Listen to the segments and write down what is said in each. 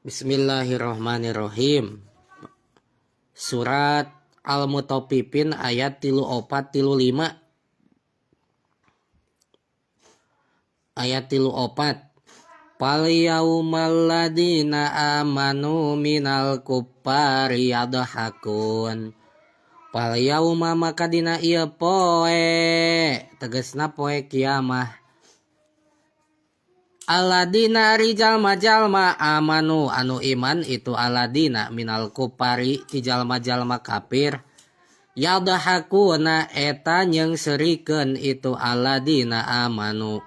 Bismillahirrahmanirrahim. Surat Al-Mutaffifin ayat 34-35. Ayat 34. Fal yaumal ladina amanu minal kuffari yadhakun. Fal yauma maka dina ieu poe, tegasna poe kiamah. Aladina ari jalma-jalma amanu anu iman itu aladina minal kupari ti jalma-jalma kafir yadhakuna eta nyeungseurikeun itu aladina amanu.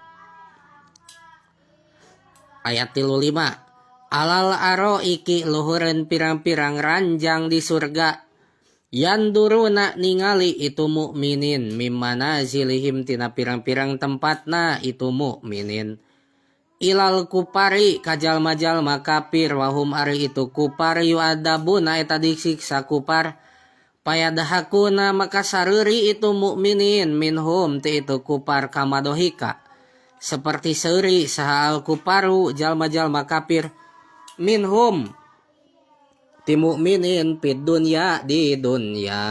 Ayat 35. Alal aroiki luhureun pirang-pirang ranjang di surga yanduruna ningali itu mukminin mimana zilihim tina pirang-pirang tempatna itu mukminin ilal kupari kajalma-jalma kafir wahum ari itu kupar yuadabuna eta disiksa kupar payadahakuna maka sareuri itu mukminin minhum ti itu kupar kamadohika seperti seuri saha al kuparu jalma-jalma kafir minhum ti mukminin fid dunya di dunya.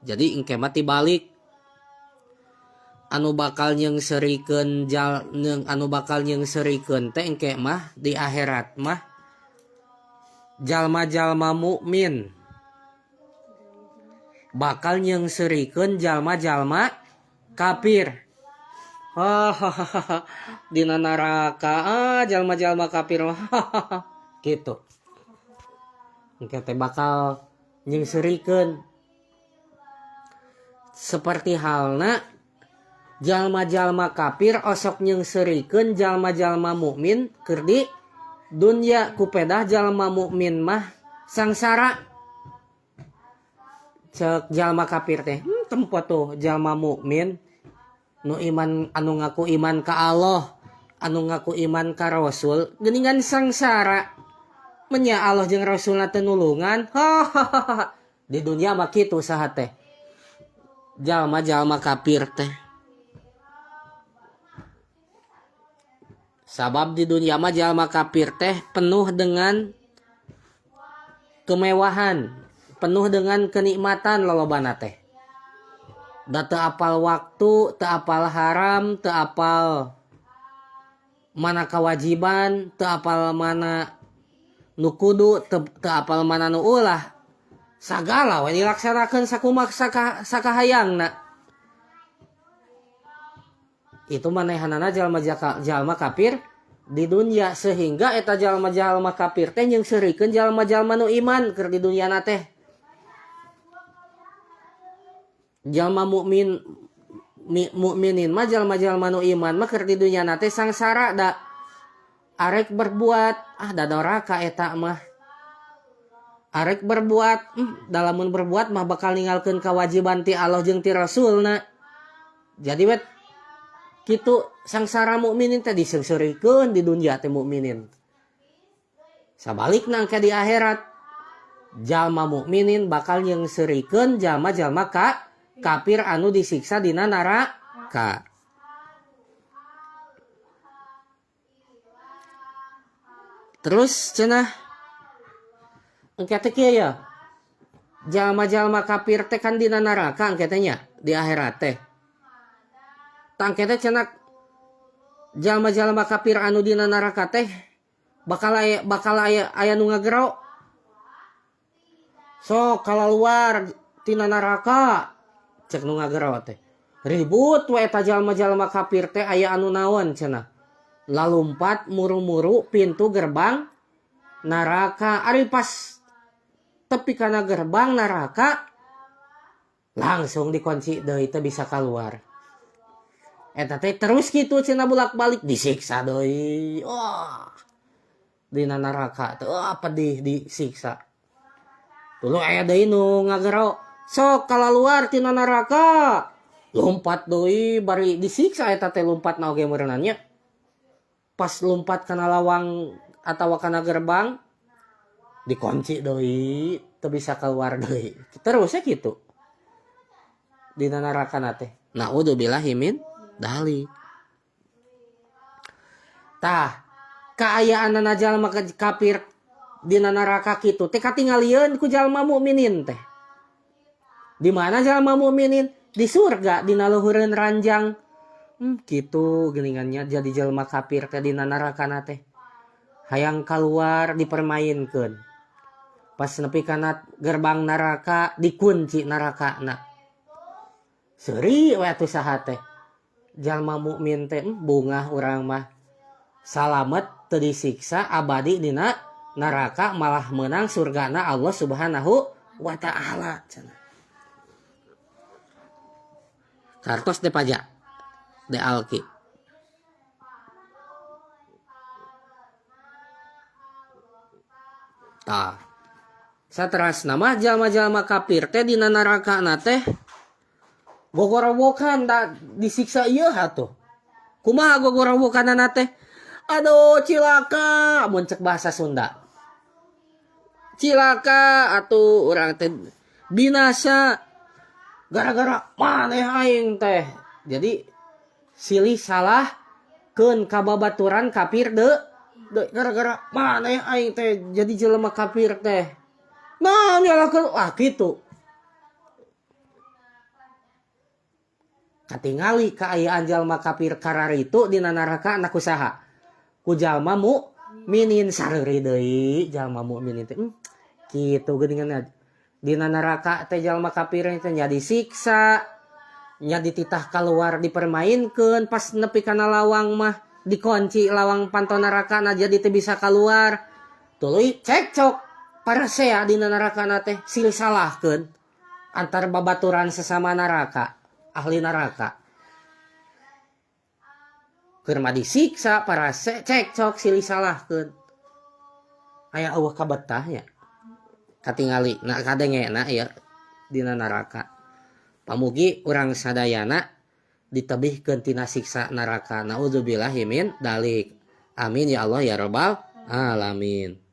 Jadi engke mati balik anu bakal nyeungseurikeun teh engke mah di akhirat mah jalma-jalma mukmin bakal nyeungseurikeun jalma-jalma kafir. Dina neraka jalma-jalma kafir gitu. Engke teh bakal nyeungseurikeun seperti halna jalma-jalma kafir osok nyeungseurikeun jalma-jalma mukmin keur di dunya kupedah jalma mukmin mah sangsara. Cek jalma kafir teh tempo tuh jalma mukmin nu iman anu ngaku iman ka Allah, anu ngaku iman ka Rasul geuningan sangsara. Menya Allah jeung Rasulna teu nulungan. Di dunya mah kitu saha teh. Jalma-jalma kafir teh. Sabab di dunia mah jalma kafir teh penuh dengan kemewahan, penuh dengan kenikmatan lolobana teh. Da teu apal waktu, teu apal haram, teu apal mana kewajiban, teu apal mana nu kudu, teu apal mana nu ulah. Sagala we dilaksanakeun sakumaha sakahayangna. Itu manehanana jalma kafir di dunia sehingga eta jalma-jalma kafir teh nyeungseurikeun jalma-jalma nu iman keur di dunyana teh. Jalma mukminin mah jalma-jalma nu iman mah keur di dunyana teh sangsara da arek berbuat da doraka eta mah. Arek berbuat dalamun berbuat mah bakal ninggalkeun kewajiban ti Allah jeung ti Rasulna. Jadi wet kitu sangsara mukminin teh diseungseurikeun di dunya teh mukminin. Sabalikna ke di akhirat jalma mukminin bakal nyeungseurikeun jalma-jalma kafir anu disiksa dina neraka. Terus cenah engke teh kieu ya. Jalma-jalma kafir teh kan dina neraka engke teh nya di akhirat teh. Tangke teh cenah jalma-jalma kafir anu dina neraka teh bakal aya nu ngagero. Sok kalaluar tina neraka cek nu ngagero teh. Ribut we eta jalma-jalma kafir teh aya anu naon cenah. Lalumpat muru-muru pintu gerbang neraka. Ari pas tepi kana gerbang neraka langsung dikunci deui teu bisa keluar. Eta teh terus kitu cenah bolak-balik disiksa deui. Dina neraka teh pedih disiksa. Tuluy aya deui nu ngagero, sok kalaluar tina neraka. Lompat deui bari disiksa eta teh lompatna oge meureunna nya. Pas lompat kana lawang atawa kana gerbang dikunci deui, teu bisa keluar deui. Terusnya kitu. Dina neraka na teh. Naudzubillahi min dalik. Tah kaayaan jalma kafir dina neraka kitu teh katingalieun ku jalma mukminin teh. Di mana jalma mukminin? Di surga dina luhureun ranjang. Gitu geuningannya jadi jalma kafir teh dina neraka teh. Hayang keluar dipermainkeun. Pas nepi kana gerbang neraka dikunci nerakana. Seuri we atuh saha teh. Jalma mukmin teh bungah urang mah salamet teu disiksa abadi dina neraka malah menang surgana Allah Subhanahu wa taala cenah. Kartos de pajak de alki. Tah. Saterasna mah jalma-jalma kafir teh dina neraka teh gogorowokan da disiksa ieu atuh. Kumaha gogorowokanana teh? Aduh cilaka mun cek bahasa Sunda. Cilaka atuh urang teh binasa gara-gara maneh aing teh. Jadi silih salah keun kababaturan kafir de gara-gara maneh aing teh jadi jelema kafir teh. Nah nyalakeun kitu. Katingali kaayaan jalma kafir kararitu dina neraka na kusaha? Ku jalma mukminin sareuri deui jalma mukminin teh. Kitu geuninganna dina neraka teh jalma kafir teh nya disiksa, nya dititah keluar dipermainkeun pas nepi kana lawang mah dikunci lawang panto neraka jadi teu bisa keluar. Tuluy cekcok parasea dina neraka teh silih salahkeun antar babaturan sesama neraka, ahli neraka. Keur mah disiksa parase cekcok silih salahkeun. Aya eueuh kabetah nya. Katingali kadengena ya dina neraka. Pamugi urang sadayana ditebihkeun tina siksa neraka. Naudzubillahi min dalik. Amin ya Allah ya rabbal alamin.